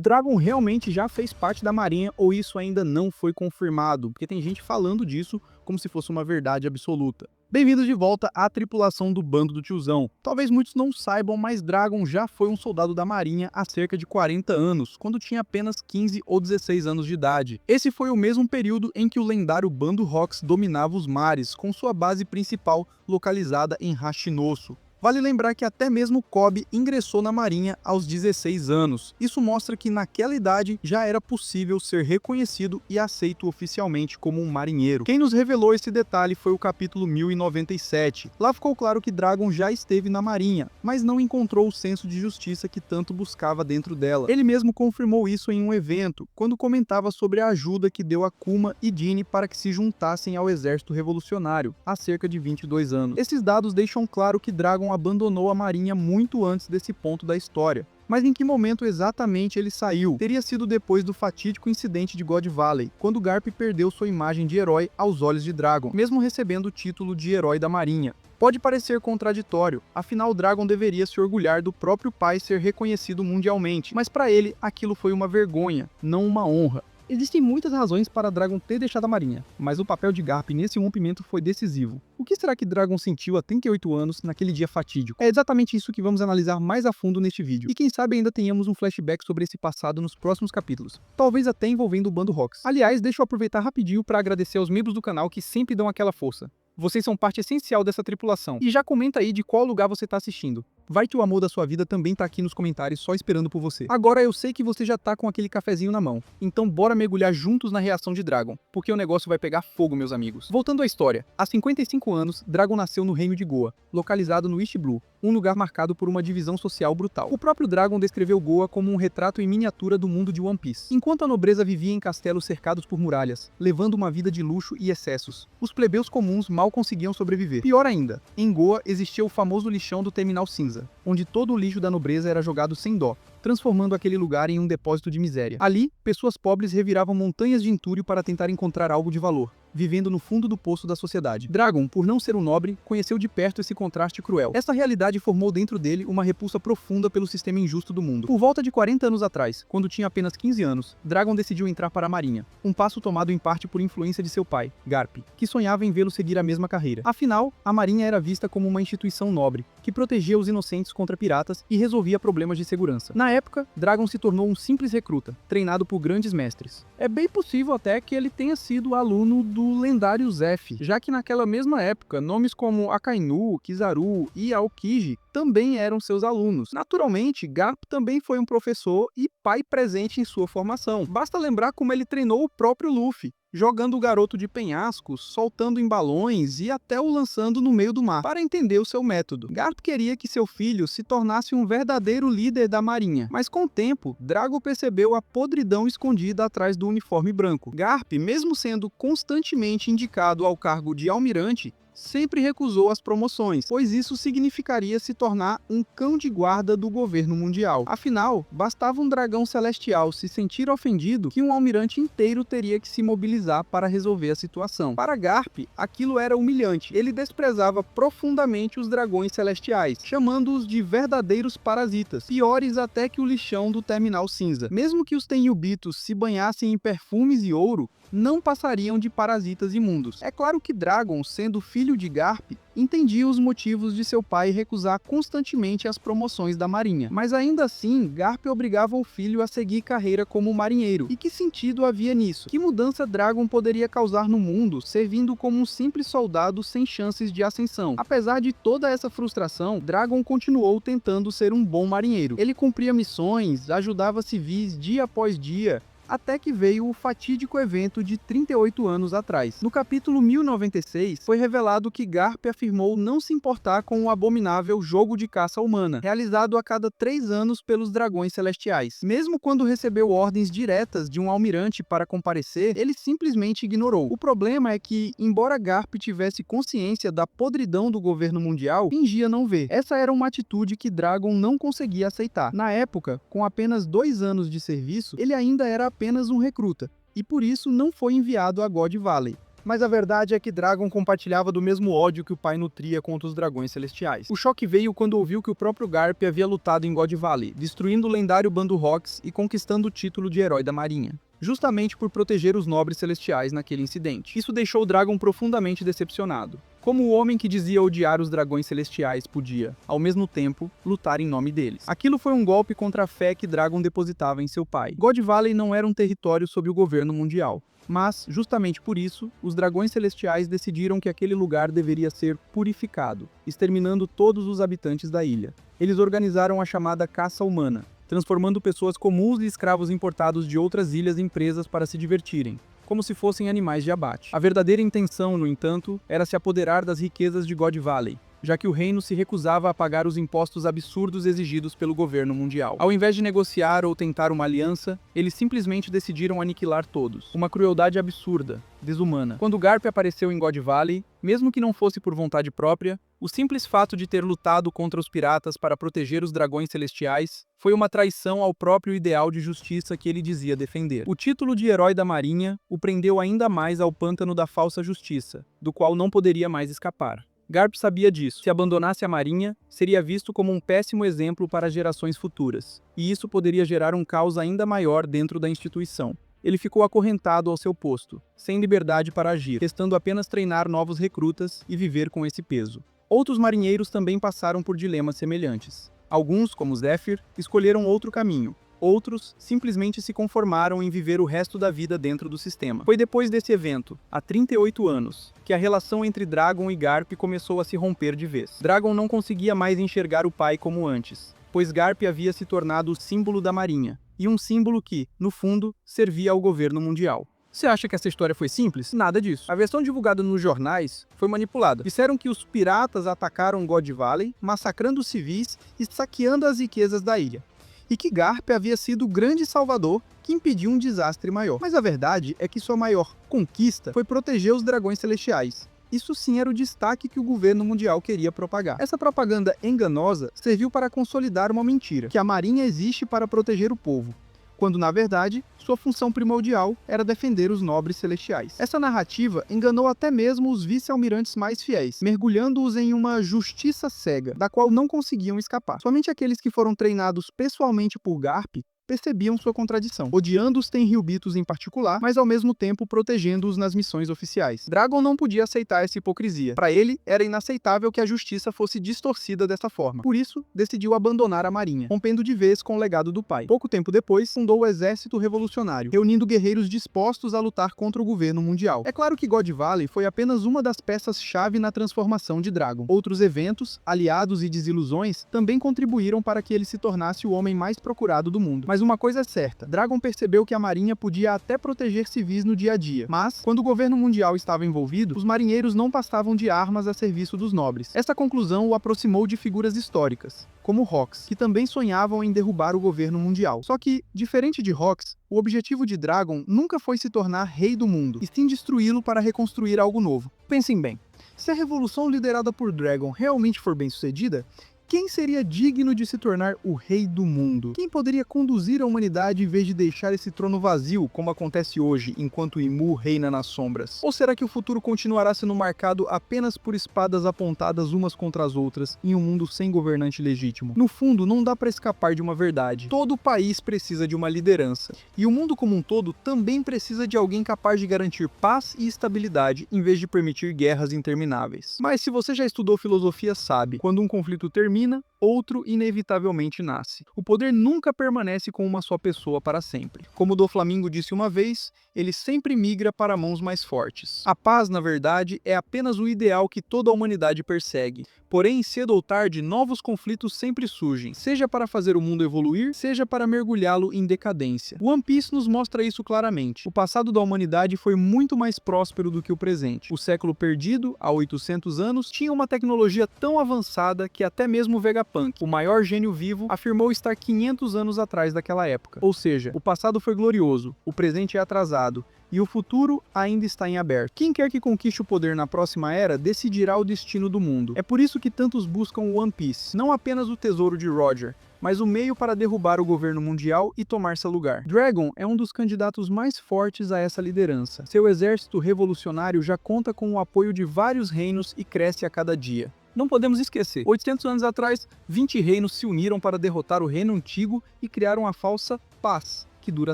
Dragon realmente já fez parte da Marinha ou isso ainda não foi confirmado? Porque tem gente falando disso como se fosse uma verdade absoluta. Bem-vindos de volta à tripulação do Bando do Tiozão. Talvez muitos não saibam, mas Dragon já foi um soldado da Marinha há cerca de 40 anos, quando tinha apenas 15 ou 16 anos de idade. Esse foi o mesmo período em que o lendário Bando Hawks dominava os mares, com sua base principal localizada em Hashinosu. Vale lembrar que até mesmo Kobe ingressou na Marinha aos 16 anos. Isso mostra que naquela idade já era possível ser reconhecido e aceito oficialmente como um marinheiro. Quem nos revelou esse detalhe foi o capítulo 1097. Lá ficou claro que Dragon já esteve na Marinha, mas não encontrou o senso de justiça que tanto buscava dentro dela. Ele mesmo confirmou isso em um evento, quando comentava sobre a ajuda que deu a Kuma e Dini para que se juntassem ao exército revolucionário, há cerca de 22 anos. Esses dados deixam claro que Dragon abandonou a Marinha muito antes desse ponto da história. Mas em que momento exatamente ele saiu? Teria sido depois do fatídico incidente de God Valley, quando Garp perdeu sua imagem de herói aos olhos de Dragon, mesmo recebendo o título de herói da Marinha. Pode parecer contraditório, afinal Dragon deveria se orgulhar do próprio pai ser reconhecido mundialmente, mas para ele aquilo foi uma vergonha, não uma honra. Existem muitas razões para Dragon ter deixado a Marinha, mas o papel de Garp nesse rompimento foi decisivo. O que será que Dragon sentiu há 38 anos naquele dia fatídico? É exatamente isso que vamos analisar mais a fundo neste vídeo, e quem sabe ainda tenhamos um flashback sobre esse passado nos próximos capítulos, talvez até envolvendo o Bando Hawks. Aliás, deixa eu aproveitar rapidinho para agradecer aos membros do canal que sempre dão aquela força. Vocês são parte essencial dessa tripulação, e já comenta aí de qual lugar você está assistindo. Vai que o amor da sua vida também tá aqui nos comentários só esperando por você. Agora eu sei que você já tá com aquele cafezinho na mão, então bora mergulhar juntos na reação de Dragon, porque o negócio vai pegar fogo, meus amigos. Voltando à história, há 55 anos, Dragon nasceu no reino de Goa, localizado no East Blue, um lugar marcado por uma divisão social brutal. O próprio Dragon descreveu Goa como um retrato em miniatura do mundo de One Piece. Enquanto a nobreza vivia em castelos cercados por muralhas, levando uma vida de luxo e excessos, os plebeus comuns mal conseguiam sobreviver. Pior ainda, em Goa existia o famoso lixão do Terminal Cinza, onde todo o lixo da nobreza era jogado sem dó, transformando aquele lugar em um depósito de miséria. Ali, pessoas pobres reviravam montanhas de entulho para tentar encontrar algo de valor, vivendo no fundo do poço da sociedade. Dragon, por não ser um nobre, conheceu de perto esse contraste cruel. Essa realidade formou dentro dele uma repulsa profunda pelo sistema injusto do mundo. Por volta de 40 anos atrás, quando tinha apenas 15 anos, Dragon decidiu entrar para a Marinha, um passo tomado em parte por influência de seu pai, Garp, que sonhava em vê-lo seguir a mesma carreira. Afinal, a Marinha era vista como uma instituição nobre, que protegia os inocentes contra piratas e resolvia problemas de segurança. Na época, Dragon se tornou um simples recruta, treinado por grandes mestres. É bem possível até que ele tenha sido aluno do lendário Zeph, já que naquela mesma época, nomes como Akainu, Kizaru e Aokiji também eram seus alunos. Naturalmente, Garp também foi um professor e pai presente em sua formação. Basta lembrar como ele treinou o próprio Luffy, jogando o garoto de penhascos, soltando em balões e até o lançando no meio do mar, para entender o seu método. Garp queria que seu filho se tornasse um verdadeiro líder da marinha, mas com o tempo, Drago percebeu a podridão escondida atrás do uniforme branco. Garp, mesmo sendo constantemente indicado ao cargo de almirante, sempre recusou as promoções, pois isso significaria se tornar um cão de guarda do governo mundial. Afinal, bastava um dragão celestial se sentir ofendido que um almirante inteiro teria que se mobilizar para resolver a situação. Para Garp, aquilo era humilhante. Ele desprezava profundamente os dragões celestiais, chamando-os de verdadeiros parasitas, piores até que o lixão do Terminal Cinza. Mesmo que os Tenryubitos se banhassem em perfumes e ouro, não passariam de parasitas imundos. É claro que Dragon, sendo filho de Garp, entendia os motivos de seu pai recusar constantemente as promoções da marinha. Mas ainda assim, Garp obrigava o filho a seguir carreira como marinheiro. E que sentido havia nisso? Que mudança Dragon poderia causar no mundo, servindo como um simples soldado sem chances de ascensão? Apesar de toda essa frustração, Dragon continuou tentando ser um bom marinheiro. Ele cumpria missões, ajudava civis dia após dia, até que veio o fatídico evento de 38 anos atrás. No capítulo 1096, foi revelado que Garp afirmou não se importar com o abominável jogo de caça humana, realizado a cada 3 anos pelos dragões celestiais. Mesmo quando recebeu ordens diretas de um almirante para comparecer, ele simplesmente ignorou. O problema é que, embora Garp tivesse consciência da podridão do governo mundial, fingia não ver. Essa era uma atitude que Dragon não conseguia aceitar. Na época, com apenas 2 anos de serviço, ele ainda era apenas um recruta, e por isso não foi enviado a God Valley. Mas a verdade é que Dragon compartilhava do mesmo ódio que o pai nutria contra os dragões celestiais. O choque veio quando ouviu que o próprio Garp havia lutado em God Valley, destruindo o lendário bando Rox e conquistando o título de herói da marinha, justamente por proteger os nobres celestiais naquele incidente. Isso deixou Dragon profundamente decepcionado. Como o homem que dizia odiar os dragões celestiais podia, ao mesmo tempo, lutar em nome deles. Aquilo foi um golpe contra a fé que Dragon depositava em seu pai. God Valley não era um território sob o governo mundial, mas, justamente por isso, os dragões celestiais decidiram que aquele lugar deveria ser purificado, exterminando todos os habitantes da ilha. Eles organizaram a chamada caça humana, transformando pessoas comuns e escravos importados de outras ilhas em presas para se divertirem, como se fossem animais de abate. A verdadeira intenção, no entanto, era se apoderar das riquezas de God Valley, já que o reino se recusava a pagar os impostos absurdos exigidos pelo governo mundial. Ao invés de negociar ou tentar uma aliança, eles simplesmente decidiram aniquilar todos. Uma crueldade absurda, desumana. Quando Garp apareceu em God Valley, mesmo que não fosse por vontade própria, o simples fato de ter lutado contra os piratas para proteger os dragões celestiais foi uma traição ao próprio ideal de justiça que ele dizia defender. O título de herói da marinha o prendeu ainda mais ao pântano da falsa justiça, do qual não poderia mais escapar. Garp sabia disso. Se abandonasse a marinha, seria visto como um péssimo exemplo para gerações futuras, e isso poderia gerar um caos ainda maior dentro da instituição. Ele ficou acorrentado ao seu posto, sem liberdade para agir, restando apenas treinar novos recrutas e viver com esse peso. Outros marinheiros também passaram por dilemas semelhantes. Alguns, como Zephyr, escolheram outro caminho. Outros simplesmente se conformaram em viver o resto da vida dentro do sistema. Foi depois desse evento, há 38 anos, que a relação entre Dragon e Garp começou a se romper de vez. Dragon não conseguia mais enxergar o pai como antes, pois Garp havia se tornado o símbolo da marinha, e um símbolo que, no fundo, servia ao governo mundial. Você acha que essa história foi simples? Nada disso. A versão divulgada nos jornais foi manipulada. Disseram que os piratas atacaram God Valley, massacrando os civis e saqueando as riquezas da ilha, e que Garp havia sido o grande salvador que impediu um desastre maior. Mas a verdade é que sua maior conquista foi proteger os dragões celestiais. Isso sim era o destaque que o governo mundial queria propagar. Essa propaganda enganosa serviu para consolidar uma mentira, que a marinha existe para proteger o povo, quando na verdade sua função primordial era defender os nobres celestiais. Essa narrativa enganou até mesmo os vice-almirantes mais fiéis, mergulhando-os em uma justiça cega, da qual não conseguiam escapar. Somente aqueles que foram treinados pessoalmente por Garp percebiam sua contradição, odiando os Tenryubitos em particular, mas ao mesmo tempo protegendo-os nas missões oficiais. Dragon não podia aceitar essa hipocrisia. Para ele, era inaceitável que a justiça fosse distorcida dessa forma. Por isso, decidiu abandonar a marinha, rompendo de vez com o legado do pai. Pouco tempo depois, fundou o Exército Revolucionário, reunindo guerreiros dispostos a lutar contra o governo mundial. É claro que God Valley foi apenas uma das peças-chave na transformação de Dragon. Outros eventos, aliados e desilusões também contribuíram para que ele se tornasse o homem mais procurado do mundo. Mas uma coisa é certa, Dragon percebeu que a marinha podia até proteger civis no dia a dia, mas, quando o governo mundial estava envolvido, os marinheiros não passavam de armas a serviço dos nobres. Essa conclusão o aproximou de figuras históricas, como Rox, que também sonhavam em derrubar o governo mundial. Só que, diferente de Rox, o objetivo de Dragon nunca foi se tornar rei do mundo, e sim destruí-lo para reconstruir algo novo. Pensem bem, se a revolução liderada por Dragon realmente for bem-sucedida, quem seria digno de se tornar o rei do mundo? Quem poderia conduzir a humanidade em vez de deixar esse trono vazio, como acontece hoje, enquanto Imu reina nas sombras? Ou será que o futuro continuará sendo marcado apenas por espadas apontadas umas contra as outras, em um mundo sem governante legítimo? No fundo, não dá para escapar de uma verdade. Todo país precisa de uma liderança. E o mundo como um todo também precisa de alguém capaz de garantir paz e estabilidade, em vez de permitir guerras intermináveis. Mas se você já estudou filosofia, sabe, quando um conflito termina, outro inevitavelmente nasce. O poder nunca permanece com uma só pessoa para sempre. Como Doflamingo disse uma vez, ele sempre migra para mãos mais fortes. A paz, na verdade, é apenas o ideal que toda a humanidade persegue. Porém, cedo ou tarde, novos conflitos sempre surgem, seja para fazer o mundo evoluir, seja para mergulhá-lo em decadência. One Piece nos mostra isso claramente. O passado da humanidade foi muito mais próspero do que o presente. O século perdido, há 800 anos, tinha uma tecnologia tão avançada que até mesmo Vegapunk, o maior gênio vivo, afirmou estar 500 anos atrás daquela época. Ou seja, o passado foi glorioso, o presente é atrasado, e o futuro ainda está em aberto. Quem quer que conquiste o poder na próxima era decidirá o destino do mundo. É por isso que tantos buscam One Piece, não apenas o tesouro de Roger, mas o meio para derrubar o governo mundial e tomar seu lugar. Dragon é um dos candidatos mais fortes a essa liderança. Seu exército revolucionário já conta com o apoio de vários reinos e cresce a cada dia. Não podemos esquecer, 800 anos atrás, 20 reinos se uniram para derrotar o reino antigo e criaram a falsa paz, que dura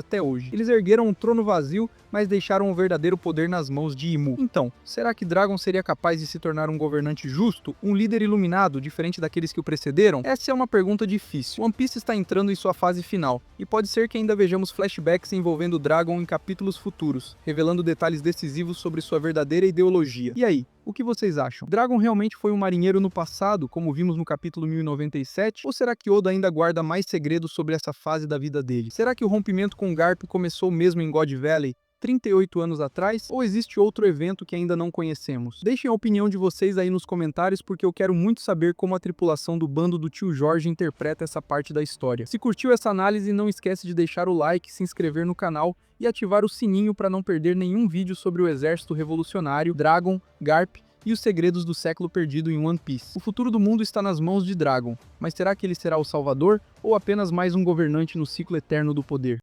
até hoje. Eles ergueram um trono vazio, mas deixaram o verdadeiro poder nas mãos de Imu. Então, será que Dragon seria capaz de se tornar um governante justo, um líder iluminado, diferente daqueles que o precederam? Essa é uma pergunta difícil. One Piece está entrando em sua fase final, e pode ser que ainda vejamos flashbacks envolvendo Dragon em capítulos futuros, revelando detalhes decisivos sobre sua verdadeira ideologia. E aí? O que vocês acham? Dragon realmente foi um marinheiro no passado, como vimos no capítulo 1097? Ou será que Oda ainda guarda mais segredos sobre essa fase da vida dele? Será que o rompimento com Garp começou mesmo em God Valley, 38 anos atrás, ou existe outro evento que ainda não conhecemos? Deixem a opinião de vocês aí nos comentários, porque eu quero muito saber como a tripulação do bando do Tio Jorge interpreta essa parte da história. Se curtiu essa análise, não esquece de deixar o like, se inscrever no canal e ativar o sininho para não perder nenhum vídeo sobre o exército revolucionário, Dragon, Garp e os segredos do século perdido em One Piece. O futuro do mundo está nas mãos de Dragon, mas será que ele será o salvador ou apenas mais um governante no ciclo eterno do poder?